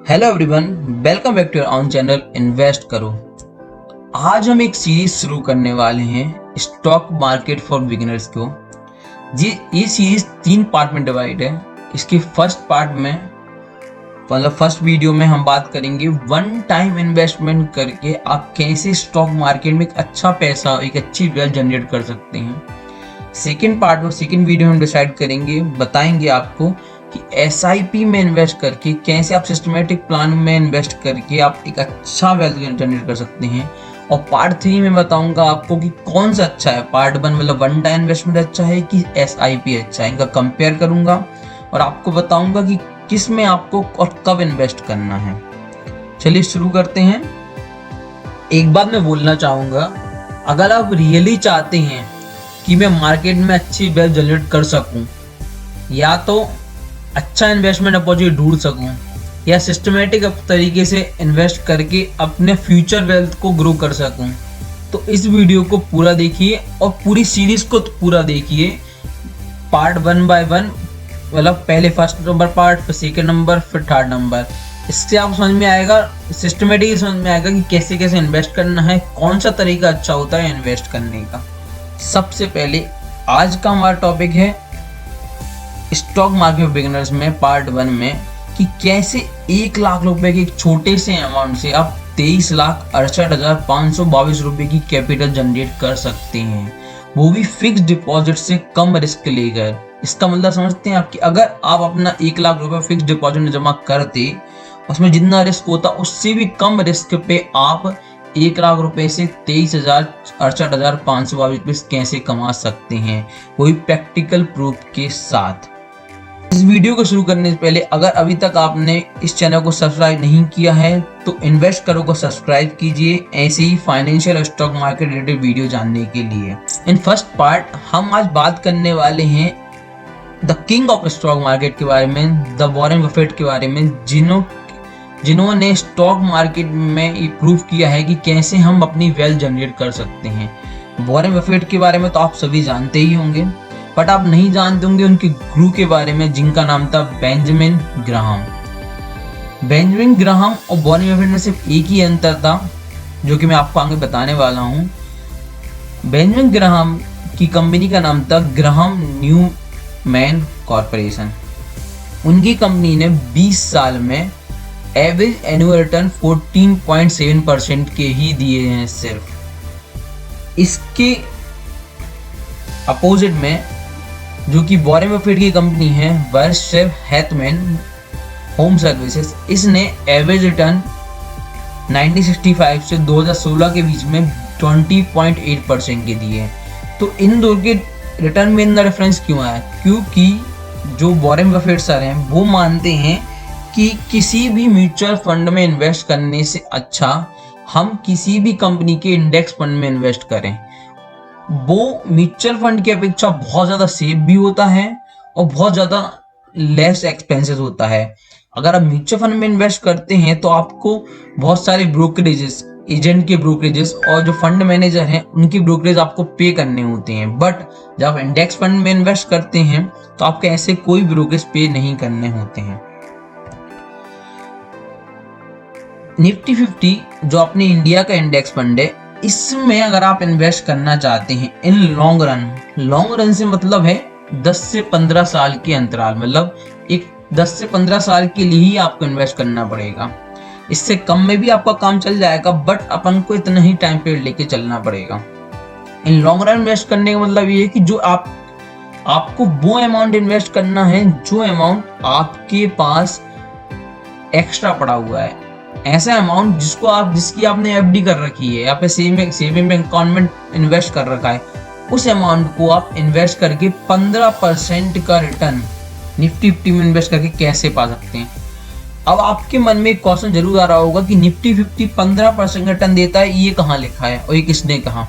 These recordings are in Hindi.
Hello everyone, welcome back to your own channel invest करो। आज हम एक सीरीज शुरू करने वाले हैं स्टॉक मार्केट फॉर बिगिनर्स को। ये सीरीज 3 पार्ट में डिवाइड है। इसके फर्स्ट वीडियो में हम बात करेंगे वन टाइम इन्वेस्टमेंट करके आप कैसे स्टॉक मार्केट में एक अच्छा पैसा, एक अच्छी वेल्थ जनरेट कर सकते हैं। सेकेंड वीडियो हम डिसाइड करेंगे, बताएंगे आपको कि SIP में इन्वेस्ट करके कैसे आप सिस्टमेटिक प्लान में इन्वेस्ट करके आप एक अच्छा वेल्थ जनरेट कर सकते हैं। और पार्ट 3 में बताऊंगा आपको कि कौन सा अच्छा है। पार्ट 1 मतलब वन टाइम इन्वेस्टमेंट अच्छा है कि SIP अच्छा है, इनका कंपेयर करूंगा और आपको बताऊंगा कि किस में आपको और कब इन्वेस्ट करना है। चलिए शुरू करते हैं। एक बात मैं बोलना चाहूंगा, अगर आप रियली चाहते हैं कि मैं मार्केट में अच्छी वेल्थ जनरेट कर सकूं, या तो अच्छा इन्वेस्टमेंट अपॉर्चुनिटी ढूंढ सकूं, या सिस्टमेटिक तरीके से इन्वेस्ट करके अपने फ्यूचर वेल्थ को ग्रो कर सकूं, तो इस वीडियो को पूरा देखिए और पूरी सीरीज को पूरा देखिए। पार्ट 1 बाय 1, मतलब पहले फर्स्ट नंबर पार्ट, फिर सेकेंड नंबर, फिर थर्ड नंबर। इससे आप समझ में आएगा, सिस्टमेटिक समझ में आएगा कि कैसे कैसे इन्वेस्ट करना है, कौन सा तरीका अच्छा होता है इन्वेस्ट करने का। सबसे पहले आज का हमारा टॉपिक है स्टॉक मार्केट बिगिनर्स में पार्ट 1 में कि कैसे 1 लाख रुपए के एक छोटे से अमाउंट से आप 23,68,522 रुपए की कैपिटल जनरेट कर सकते हैं, वो भी फिक्स डिपॉजिट से कम रिस्क लेकर। इसका मतलब समझते हैं आप कि अगर आप अपना 1 लाख रुपए फिक्स डिपॉजिट में जमा करते, उसमें जितना रिस्क होता उससे भी कम रिस्क पे आप 1 लाख रुपए से 23,68,522 कैसे कमा सकते हैं, वही प्रैक्टिकल प्रूफ के साथ। इस वीडियो को शुरू करने से पहले अगर अभी तक आपने इस चैनल को सब्सक्राइब नहीं किया है तो इन्वेस्ट करो को सब्सक्राइब कीजिए, ऐसे ही फाइनेंशियल और स्टॉक मार्केट रिलेटेड वीडियो जानने के लिए। इन फर्स्ट पार्ट हम आज बात करने वाले हैं the king of stock market के बारे में, द वॉरेन बफेट के बारे में, जिन्होंने स्टॉक मार्केट में ये प्रूव किया है कि कैसे हम अपनी वेल्थ जनरेट कर सकते हैं। वॉरेन बफेट के बारे में तो आप सभी जानते ही होंगे, बट आप नहीं जानते होंगे उनके गुरु के बारे में, जिनका नाम था बेंजामिन ग्राहम। बेंजामिन ग्राहम और वॉरेन बफेट में सिर्फ एक ही अंतर था, जो कि मैं आपको आगे बताने वाला हूँ। बेंजामिन ग्राहम की कंपनी का नाम था ग्राहम न्यूमैन कॉर्पोरेशन। उनकी कंपनी ने 20 साल में एवरेज एनुअल रिटर्न 14.7% के ही दिए हैं सिर्फ। इसके अपोजिट में जो कि वॉरेन बफेट की कंपनी है बर्कशायर हैथवे होम सर्विसेज, इसने एवरेज रिटर्न 1965 से 2016 के बीच में 20.8% के दिए। तो इन दो के रिटर्न में इतना डिफरेंस क्यों आया? क्योंकि जो वॉरेन बफेट सर हैं वो मानते हैं कि किसी भी म्यूचुअल फंड में इन्वेस्ट करने से अच्छा हम किसी भी कंपनी के इंडेक्स फंड में इन्वेस्ट करें। वो म्यूचुअल फंड की अपेक्षा बहुत ज़्यादा सेफ भी होता है और बहुत ज़्यादा लेस एक्सपेंसेस होता है। अगर आप म्यूचुअल फंड में इन्वेस्ट करते हैं तो आपको बहुत सारे ब्रोकरेजेस, एजेंट के ब्रोकरेजेस और जो फंड मैनेजर हैं उनकी ब्रोकरेज आपको पे करने होते हैं। बट जब आप इंडेक्स फंड में इन्वेस्ट करते हैं तो आपको ऐसे कोई ब्रोकरेज पे नहीं करने होते हैं। निफ्टी 50 जो अपने इंडिया का इंडेक्स फंड है, इसमें अगर आप इन्वेस्ट करना चाहते हैं इन लॉन्ग रन से मतलब है 10 से 15 साल के अंतराल, मतलब एक 10 से 15 साल के लिए ही आपको इन्वेस्ट करना पड़ेगा। इससे कम में भी आपका काम चल जाएगा, बट अपन को इतना ही टाइम पीरियड लेके चलना पड़ेगा। इन लॉन्ग रन इन्वेस्ट करने का मतलब ये है कि जो आपको वो अमाउंट इन्वेस्ट करना है जो अमाउंट आपके पास एक्स्ट्रा पड़ा हुआ है। ऐसा अमाउंट जिसकी आपने FD कर रखी है या फिर सेविंग बैंक अकाउंट में इन्वेस्ट कर रखा है, उस अमाउंट को आप इन्वेस्ट करके 15% का रिटर्न निफ्टी 50 में इन्वेस्ट करके कैसे पा सकते हैं। अब आपके मन में एक क्वेश्चन जरूर आ रहा होगा कि निफ्टी 50 15% का रिटर्न देता है, ये कहाँ लिखा है और ये किसने कहा?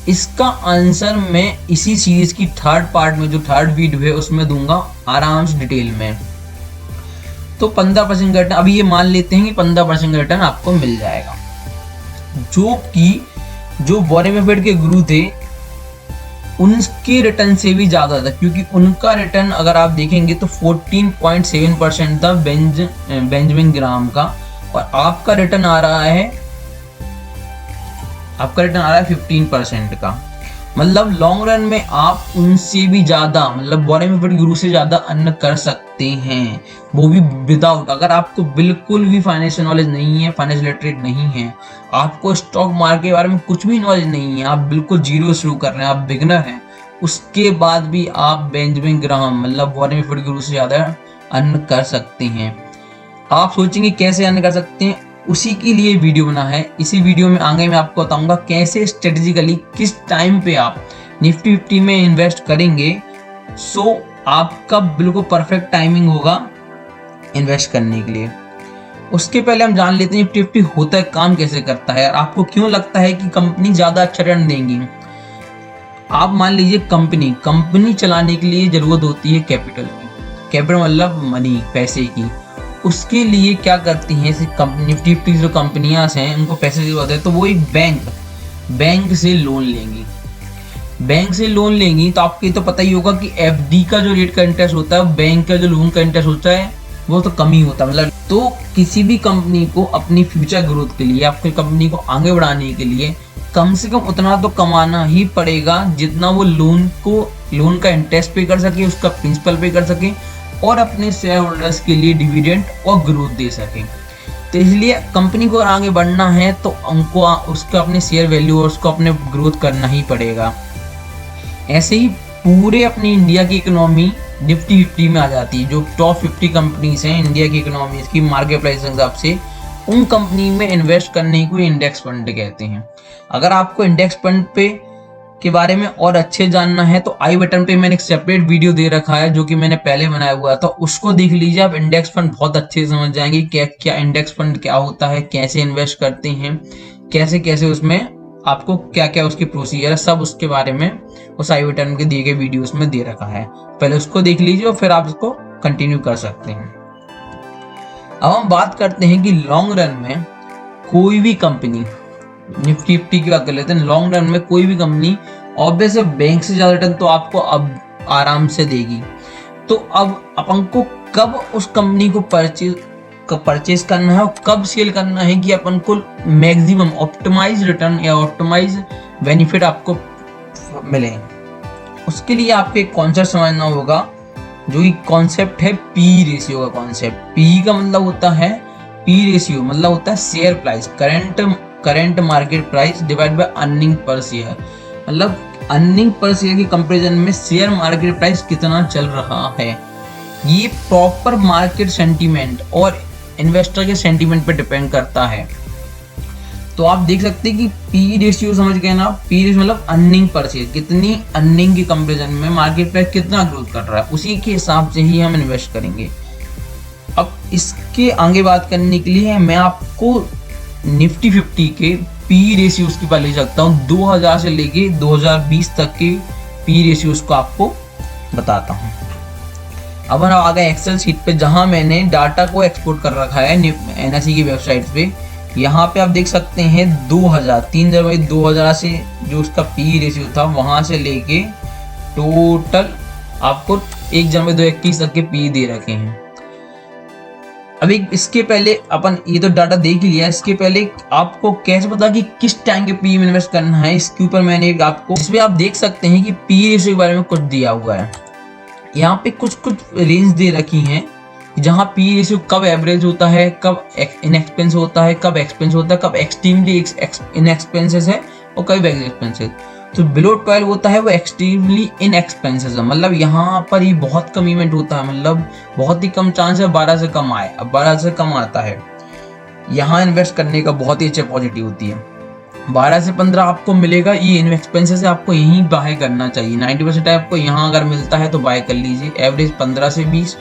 इसका आंसर मैं इसी सीरीज की थर्ड पार्ट में, जो थर्ड वीडियो है, उसमें दूंगा आराम से डिटेल में। तो 15% का रिटर्न, अभी ये मान लेते हैं कि 15% का रिटर्न आपको मिल जाएगा, जो वॉरेन बफेट के गुरु थे उनके रिटर्न से भी ज़्यादा था, क्योंकि उनका रिटर्न अगर आप देखेंगे तो 14.7% था बेंजामिन ग्राहम का, और आपका रिटर्न आ रहा है 15% का। मतलब लॉन्ग रन में आप उनसे भी ज़्यादा, मतलब वॉरेन बफेट गुरु से ज़्यादा अर्न कर सकते हैं, वो भी विदाउट, अगर आपको बिल्कुल भी फाइनेंशियल नॉलेज नहीं है, फाइनेंशियल लिटरेट नहीं है, आपको स्टॉक मार्केट के बारे में कुछ भी नॉलेज नहीं है, आप बिल्कुल जीरो शुरू कर रहे हैं, आप बिगनर हैं, उसके बाद भी आप बेंजामिन ग्राहम मतलब वॉरेन बफेट गुरु से ज़्यादा अर्न कर सकते हैं। आप सोचेंगे कैसे अर्न कर सकते हैं, उसी के लिए वीडियो बना है। इसी वीडियो में आगे मैं आपको बताऊंगा कैसे स्ट्रेटेजिकली किस टाइम पे आप निफ्टी 50 में इन्वेस्ट करेंगे, सो आपका बिल्कुल परफेक्ट टाइमिंग होगा इन्वेस्ट करने के लिए। उसके पहले हम जान लेते हैं निफ्टी 50 होता है, काम कैसे करता है, और आपको क्यों लगता है कि कंपनी ज़्यादा अच्छा रिटर्न देंगी। आप मान लीजिए कंपनी चलाने के लिए ज़रूरत होती है कैपिटल की, कैपिटल मतलब मनी, पैसे की। उसके लिए क्या करती हैं निफ्टी 50 जो कंपनियां हैं, उनको पैसे की जरूरत है, तो वो एक बैंक से लोन लेंगी। बैंक से लोन लेंगी तो आपको तो पता ही होगा कि एफडी का जो रेट का इंटरेस्ट होता है, बैंक का जो लोन का इंटरेस्ट होता है, वो तो कम ही होता है। मतलब तो किसी भी कंपनी को अपनी फ्यूचर ग्रोथ के लिए, आपकी कंपनी को आगे बढ़ाने के लिए कम से कम उतना तो कमाना ही पड़ेगा जितना वो लोन का इंटरेस्ट पे कर सके, उसका प्रिंसिपल पे कर सके, और अपने शेयर होल्डर्स के लिए डिविडेंड और ग्रोथ दे सके। तो इसलिए कंपनी को आगे बढ़ना है तो उनको उसका अपने शेयर वैल्यू और उसको अपने ग्रोथ करना ही पड़ेगा। ऐसे ही पूरे अपनी इंडिया की इकोनॉमी निफ्टी 50 में आ जाती है। जो टॉप 50 कंपनीज हैं इंडिया की इकोनॉमी की मार्केट प्राइस के हिसाब से, उन कंपनी में इन्वेस्ट करने को इंडेक्स फंड कहते हैं। अगर आपको इंडेक्स फंड पे के बारे में और अच्छे जानना है तो आई बटन पे मैंने एक सेपरेट वीडियो दे रखा है जो कि मैंने पहले बनाया हुआ था, उसको देख लीजिए। आप इंडेक्स फंड बहुत अच्छे से समझ जाएंगे क्या इंडेक्स फंड क्या होता है, कैसे इन्वेस्ट करते हैं, कैसे उसमें आपको क्या उसकी प्रोसीजर है, सब उसके बारे में उस आई बटन के दिए गए वीडियोस में दे रखा है। पहले उसको देख लीजिए और फिर आप उसको कंटिन्यू कर सकते हैं। अब हम बात करते हैं कि लॉन्ग रन में कोई भी कंपनी, निफ्टी 50 की बात कर लेते हैं, लॉन्ग रन में कोई भी कंपनी ऑब्वियस बैंक से ज्यादा रिटर्न तो आपको अब आराम से देगी। तो अब अपन को कब उस कंपनी को परचेज करना है और कब सेल करना है कि अपन को मैक्सिमम ऑप्टिमाइज रिटर्न या ऑप्टिमाइज बेनिफिट आपको मिले, उसके लिए आपको एक कॉन्सेप्ट समझना होगा, जो कि कॉन्सेप्ट है पी रेशियो का कॉन्सेप्ट। पी का मतलब होता है, पी रेशियो मतलब होता है share price, current market price divide by earning per share. मतलब अर्निंग पर शेयर की कंपैरिजन में शेयर मार्केट प्राइस कितना चल रहा है। ये प्रॉपर मार्केट सेंटीमेंट और इन्वेस्टर के सेंटीमेंट पे डिपेंड करता है। तो आप देख सकते हैं कि पी रेशियो समझ गए ना, पी रेशियो मतलब अर्निंग पर शेयर, कितनी अर्निंग की कंपैरिजन में मार्केट प्राइस कितना ग्रोथ कर रहा है, उसी के हिसाब से ही हम इन्वेस्ट करेंगे। अब इसके आगे बात करने के लिए मैं आपको निफ्टी 50 के पी रेशियोज की बात ले सकता हूँ। 2000 से लेके 2020 तक के पी रेशियोज को आपको बताता हूँ। अब हम आ गए एक्सेल शीट पे, जहाँ मैंने डाटा को एक्सपोर्ट कर रखा है NSE की वेबसाइट पे। यहाँ पे आप देख सकते हैं 3 जनवरी 2000 से जो उसका पी रेशियो था, वहाँ से लेके टोटल आपको 1 जनवरी 2021 तक के पी दे रखे हैं। अभी इसके पहले अपन ये तो डाटा देख लिया, इसके पहले आपको कैसे पता कि किस टाइम के पी में इन्वेस्ट करना है, इसके ऊपर मैंने एक आपको, इसमें आप देख सकते हैं कि पी रेशियो के बारे में कुछ दिया हुआ है। यहाँ पे कुछ रेंज दे रखी हैं, जहाँ पी रेशियो कब एवरेज होता है, कब इनएक्सपेंस होता है, कब एक्सपेंस होता है, कब एक्सट्रीमली इनएक्सपेंसेस है और कब एक्सपेंसेस। तो बिलो 12 होता है वो एक्सट्रीमली इन एक्सपेंसेस है, मतलब यहाँ पर ही बहुत कम इवेंट होता है, मतलब बहुत ही कम चांस है 12 से कम आए। अब 12 से कम आता है, यहाँ इन्वेस्ट करने का बहुत ही अच्छा पॉजिटिव होती है। 12 से 15 आपको मिलेगा, ये इन एक्सपेंसेस है, आपको यहीं बाय करना चाहिए। 90% आपको यहाँ अगर मिलता है तो बाय कर लीजिए। एवरेज 15 से 20,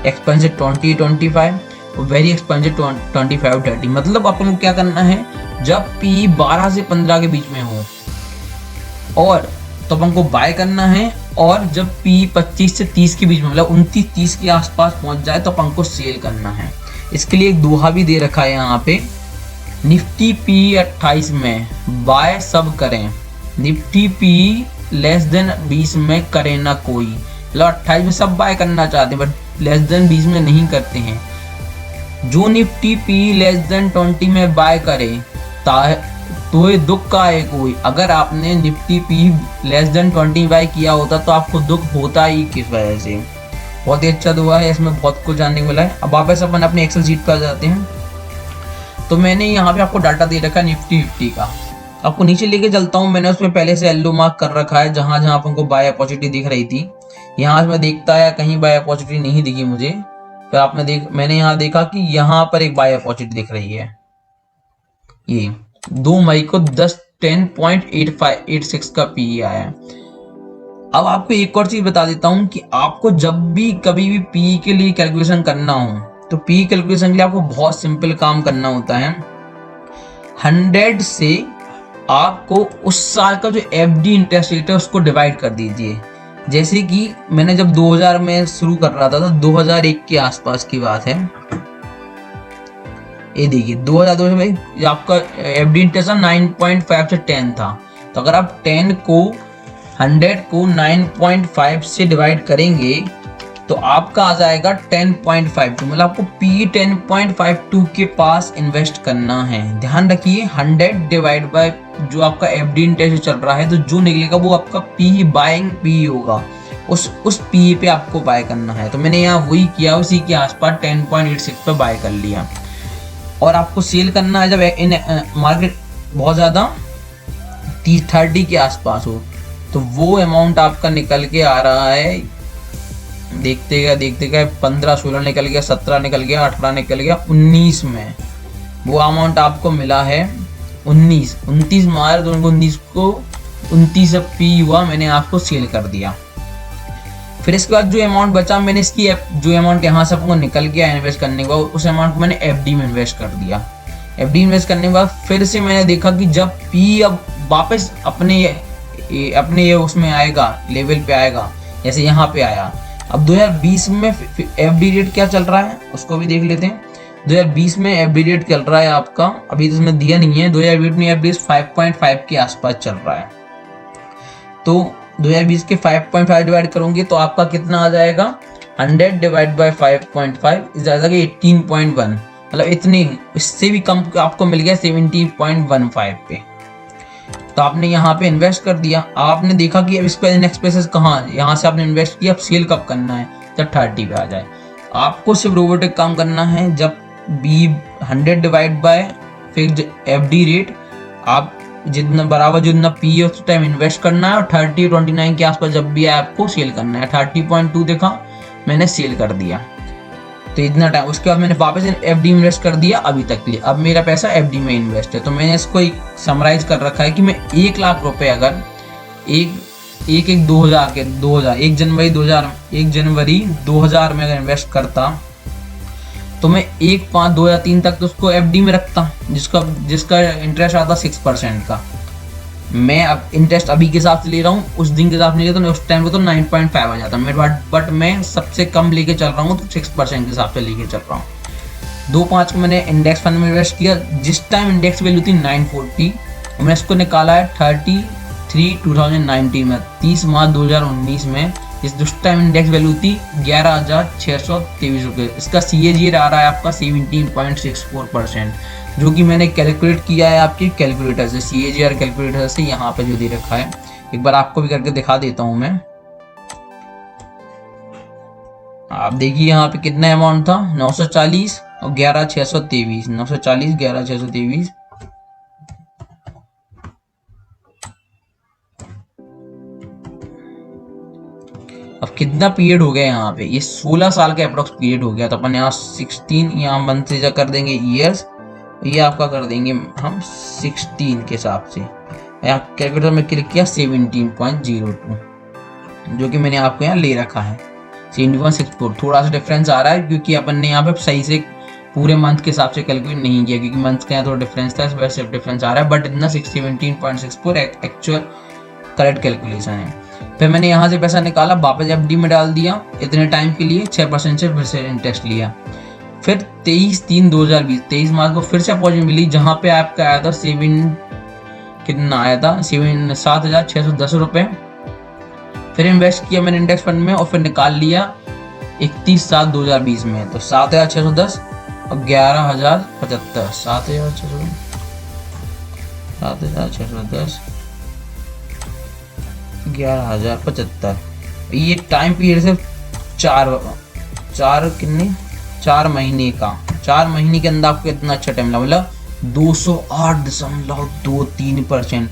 एक्सपेंसिव 20-25 और वेरी एक्सपेंसिव 25-30। मतलब अपन को क्या करना है, जब पी 12 से 15 के बीच में हो और तो अपन को बाय करना है, और जब पी 25 से 30 के बीच में, मतलब 29-30 के आसपास पहुंच जाए तो अपन को सेल करना है। इसके लिए एक दोहा भी दे रखा है यहाँ पे, निफ्टी पी 28 में बाय सब करें, निफ्टी पी लेस देन 20 में करे ना कोई। मतलब 28 में सब बाय करना चाहते हैं बट लेस देन 20 में नहीं करते हैं। जो निफ्टी पी लेस देन 20 में बाय करे तो ये दुख का है कोई। अगर आपने Nifty P less than 20 buy किया होता तो आपको दुख होता ही किस वजह से। बहुत ही अच्छा दुआ है, इसमें बहुत कुछ जानने को मिला है। अब वापस अपन अपने एक्सेल शीट पर जाते हैं। तो मैंने यहाँ पे आपको डाटा दे रखा है निफ्टी 50 का, आपको नीचे लेके चलता हूँ। मैंने उसमें पहले से येलो मार्क कर रखा है जहां जहां अपन को बाय अपॉर्चुनिटी दिख रही थी। यहाँ मैं देखता है कहीं बाय अपॉर्चुनिटी नहीं दिखी मुझे, फिर मैंने यहाँ देखा कि यहाँ पर एक बाय अपॉर्चुनिटी दिख रही है। ये 2 मई को 10.86 का पी आया है। अब आपको एक और चीज बता देता हूं कि आपको जब भी कभी भी पी के लिए कैलकुलेशन करना हो तो पी कैलकुलेशन के लिए आपको बहुत सिंपल काम करना होता है। 100 से आपको उस साल का जो एफडी इंटरेस्ट रेट है उसको डिवाइड कर दीजिए। जैसे कि मैंने जब 2000 में शुरू कर रहा था तो 2001 के आसपास की बात है। ये देखिए 2002 में आपका एफडी इंटरेस्ट 9.5 से 10 था। तो अगर आप 10 को 100 को 9.5 से डिवाइड करेंगे तो आपका आ जाएगा 10.52। मतलब आपको पी 10.52 के पास इन्वेस्ट करना है। ध्यान रखिए 100 डिवाइड बाय जो आपका एफडी इंटरेस्ट चल रहा है तो जो निकलेगा वो आपका पी बाइंग पी होगा। उस पी पे आपको बाय करना है। तो मैंने यहाँ वही किया, उसी के आसपास 10.86 पे बाय कर लिया। और आपको सेल करना है जब इन मार्केट बहुत ज़्यादा 30 के आसपास हो तो वो अमाउंट आपका निकल के आ रहा है। देखते गए 15, 16 निकल गया, 17 निकल गया, 18 निकल गया, 19 में वो अमाउंट आपको मिला है 29 मार्च 2019 को 29 पी हुआ, मैंने आपको सेल कर दिया। फिर इसके बाद जो अमाउंट बचा मैंने इसकी जो अमाउंट यहाँ से आपको निकल गया इन्वेस्ट करने के बाद उस अमाउंट को मैंने एफडी में इन्वेस्ट कर दिया। एफडी इन्वेस्ट करने के बाद फिर से मैंने देखा कि जब पी अब वापस अपने उसमें आएगा, लेवल पे आएगा, जैसे यहाँ पे आया। अब 2020 में एफडी रेट क्या चल रहा है उसको भी देख लेते हैं। 2020 में एफडी रेट चल रहा है आपका, अभी तो इसमें दिया नहीं है, 2020 में एफडी 5.5 के आसपास चल रहा है। तो 2020 के 5.5 डिवाइड करोगे तो आपका कितना आ जाएगा, 100 डिवाइड बाय 5.5 ज़्यादा कि 18.1, मतलब इतनी, इससे भी कम आपको मिल गया 17.15 पे। तो आपने यहाँ पे इन्वेस्ट कर दिया। आपने देखा कि अब इस पर नेक्स्ट प्लेसेस कहाँ, यहाँ से आपने इन्वेस्ट किया, अब सेल कब करना है, जब 30 पे आ जाए। आपको सिर्फ रोबोटिक काम करना है। जब B 100 divide by fixed FD rate, आप जितना बराबर जितना पी है उस टाइम इन्वेस्ट करना है और 30-29 के आसपास जब भी आए आपको सेल करना है। 30.2 देखा मैंने सेल कर दिया, तो इतना टाइम। उसके बाद मैंने वापस एफडी इन्वेस्ट कर दिया अभी तक के लिए। अब मेरा पैसा एफडी में इन्वेस्ट है। तो मैंने इसको समराइज कर रखा है कि मैं 1 लाख रुपए अगर 1 जनवरी 2000 में अगर इन्वेस्ट करता तो मैं 1/5/2003 तक तो उसको एफडी में रखता, जिसका इंटरेस्ट आता 6% का। मैं अब इंटरेस्ट अभी के हिसाब से ले रहा हूँ, उस दिन के हिसाब से नहीं लेता, उस टाइम पे तो 9.5 आ जाता मेरे पास, बट मैं सबसे कम लेके चल रहा हूँ तो 6% के हिसाब से लेके चल रहा हूँ। 2-5 को मैंने इंडेक्स फंड में इन्वेस्ट किया, जिस टाइम इंडेक्स वैल्यू थी 940, मैंने इसको निकाला है 2019 में, 30 मार्च 2019 में, जिस टाइम इंडेक्स वैल्यू थी 11,623 रुपये। इसका CAGR आ रहा है आपका 17.64%, जो कि मैंने कैलकुलेट किया है आपके कैलकुलेटर से, CAGR कैलकुलेटर से यहाँ पे जो दे रखा है। एक बार आपको भी करके दिखा देता हूँ मैं। आप देखिए यहाँ पे कितना अमाउंट था, 940 और 11,623, 940 11,623। अब कितना पीरियड हो गया यहाँ पे, ये 16 साल का अप्रोक्स पीरियड हो गया। तो अपन यहाँ 16 यहाँ मंथ से कर देंगे ईयर्स, ये आपका कर देंगे हम 16 के हिसाब से। यहाँ कैलकुलेटर में क्लिक किया 17.02, जो कि मैंने आपको यहाँ ले रखा है 17.64। थोड़ा सा डिफरेंस आ रहा है क्योंकि अपन ने यहाँ पे सही से पूरे मंथ के हिसाब से कैलकुलेट नहीं किया, क्योंकि मंथ का यहाँ थोड़ा डिफरेंस था, इस वजह से डिफरेंस आ रहा है। बट इतना 17.64 एक्चुअल करेक्ट कैलकुलेशन है। फिर मैंने यहाँ से पैसा निकाला, वापस एफडी में डाल दिया इतने टाइम के लिए, 6% से फिर से इंटरेस्ट लिया। फिर 23 मार्च को फिर से अपॉर्चुनिटी मिली, जहाँ पे आपका आया था कितना आया था 7,610 रुपये। फिर इन्वेस्ट किया मैंने इंडेक्स फंड में और फिर निकाल लिया 31/7/2020 में। तो 7,610 और 11,075, 7,610 11,075। ये टाइम पीरियड से 4 महीने का, 4 महीने के अंदर आपको इतना अच्छा टाइम लगा, मतलब 208.23%।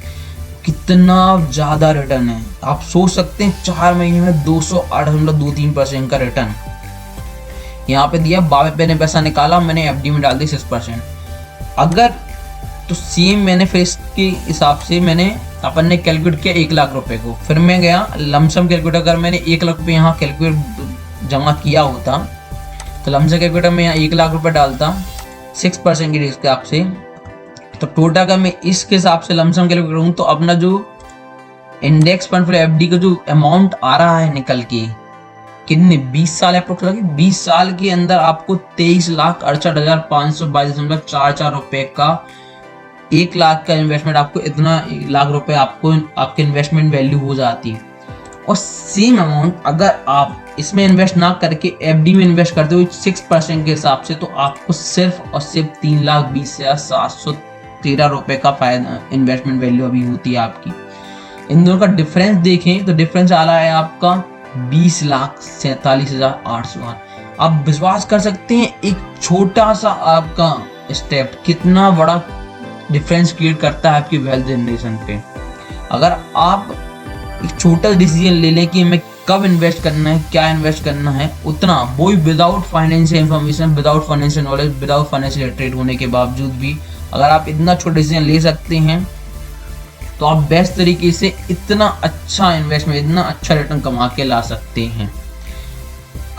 कितना ज़्यादा रिटर्न है, आप सोच सकते हैं 4 महीने में 208.23% का रिटर्न। यहाँ पे दिया 22 रुपये ने पैसा निकाला, मैंने एफडी में डाल दी 6%। अगर तो सेम मैंने फिर इसके हिसाब से मैंने अपन ने कैलकुलेट किया 1 लाख रुपए को। फिर मैं गया लमसम कैलकुलेटर, अगर मैंने 1 लाख रुपये यहाँ कैलकुलेट जमा किया होता तो लमसम कैलकुलेटर में यहाँ 1 लाख रुपये डालता 6% की रिस्क के हिसाब से। तो टोटल अगर मैं इसके हिसाब से लमसम कैलकुलेट करूँ तो अपना जो इंडेक्स फंड फिर एफडी का जो अमाउंट आ रहा है निकल के, कितने 20 साल अप्रोक्स लगे, 20 साल के अंदर आपको 23,68,522.44 रुपए का 1 लाख का इन्वेस्टमेंट, आपको इतना 1 लाख रुपए आपको आपके इन्वेस्टमेंट वैल्यू हो जाती है। और सेम अमाउंट अगर आप इसमें इन्वेस्ट ना करके एफडी में इन्वेस्ट करते हो 6% के हिसाब से, तो आपको सिर्फ और सिर्फ 3,20,713 रुपए का फायदा इन्वेस्टमेंट वैल्यू अभी होती है आपकी। इन दोनों का डिफरेंस देखें तो डिफरेंस आ रहा है आपका 20,47,808। आप विश्वास कर सकते हैं एक छोटा सा आपका स्टेप कितना बड़ा डिफरेंस क्रिएट करता है आपकी वेल्थ जनरेशन पे। अगर आप एक छोटा डिसीजन ले लें कि मैं कब इन्वेस्ट करना है, क्या इन्वेस्ट करना है, उतना वो भी without financial information, without financial knowledge, without financial literate होने के बावजूद भी अगर आप इतना छोटा डिसीजन ले सकते हैं तो आप बेस्ट तरीके से इतना अच्छा इन्वेस्टमेंट, इतना अच्छा रिटर्न कमा के ला सकते हैं।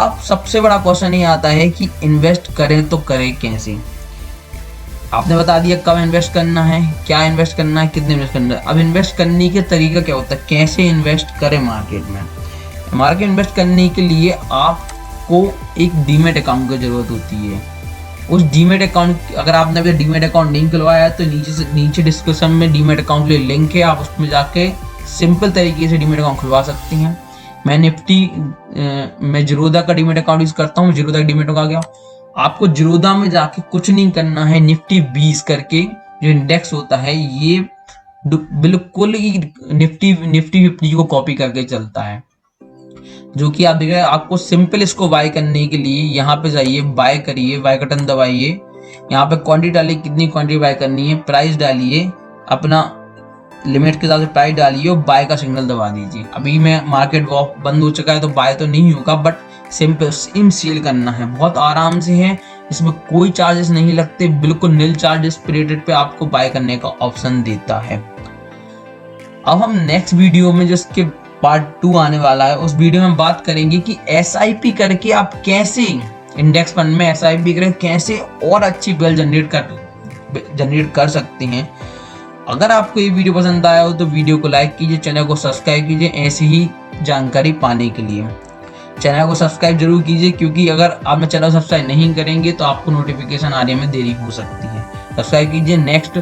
अब सबसे बड़ा क्वेश्चन ये आता है कि इन्वेस्ट करें तो करें कैसे। आपने बता दिया कब इन्वेस्ट करना है, क्या इन्वेस्ट करना है, कितने इन्वेस्ट करना है। अब इन्वेस्ट करने के तरीका क्या होता है, कैसे इन्वेस्ट करें मार्केट में। मार्केट इन्वेस्ट करने के लिए आपको एक डीमेट अकाउंट की जरूरत होती है। उस डीमेट अकाउंट, अगर आपने अभी डीमेट अकाउंट नहीं खुलवाया है तो नीचे डिस्क्रिप्शन में डीमेट अकाउंट के लिंक है, आप उसमें जाके सिंपल तरीके से डीमेट अकाउंट खुलवा सकते हैं। मैं मैं जीरोधा का डीमेट अकाउंट यूज करता हूँ, जीरोधा का डीमेट अकाउंट आ गया। आपको जीरोधा में जाके कुछ नहीं करना है, निफ्टी 20 करके जो इंडेक्स होता है ये बिल्कुल ही निफ्टी 50 को कॉपी करके चलता है, जो कि आप देख रहे हैं। आपको सिंपल इसको बाय करने के लिए यहाँ पे जाइए, बाय करिए, बाय बटन दबाइए, यहाँ पे क्वांटिटी डालिए, कितनी क्वांटिटी बाय करनी है, प्राइस डालिए, अपना लिमिट के हिसाब से प्राइस डालिए और बाय का सिग्नल दबा दीजिए। अभी मैं मार्केट बंद हो चुका है तो बाय तो नहीं होगा, बट सिंपल सेम सेल करना है, बहुत आराम से है, इसमें कोई चार्जेस नहीं लगते, बिल्कुल नील चार्जेस पीरियड पे आपको बाय करने का ऑप्शन देता है। अब हम नेक्स्ट वीडियो में जिसके पार्ट 2 आने वाला है, उस वीडियो में बात करेंगे कि SIP करके आप कैसे इंडेक्स फंड में SIP करके कैसे और अच्छी वेल्थ जनरेट कर सकते हैं। अगर आपको ये वीडियो पसंद आया हो तो वीडियो को लाइक कीजिए, चैनल को सब्सक्राइब कीजिए ऐसी ही जानकारी पाने के लिए। चैनल को सब्सक्राइब जरूर कीजिए, क्योंकि अगर आप चैनल सब्सक्राइब नहीं करेंगे तो आपको नोटिफिकेशन आने में देरी हो सकती है। सब्सक्राइब कीजिए। नेक्स्ट,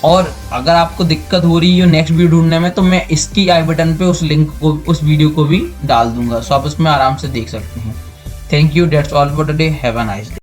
और अगर आपको दिक्कत हो रही है नेक्स्ट वीडियो ढूंढने में तो मैं इसकी आई बटन पे उस लिंक को, उस वीडियो को भी डाल दूंगा, सो आप उसमें आराम से देख सकते हैं। Thank you, that's all for today, have a nice day.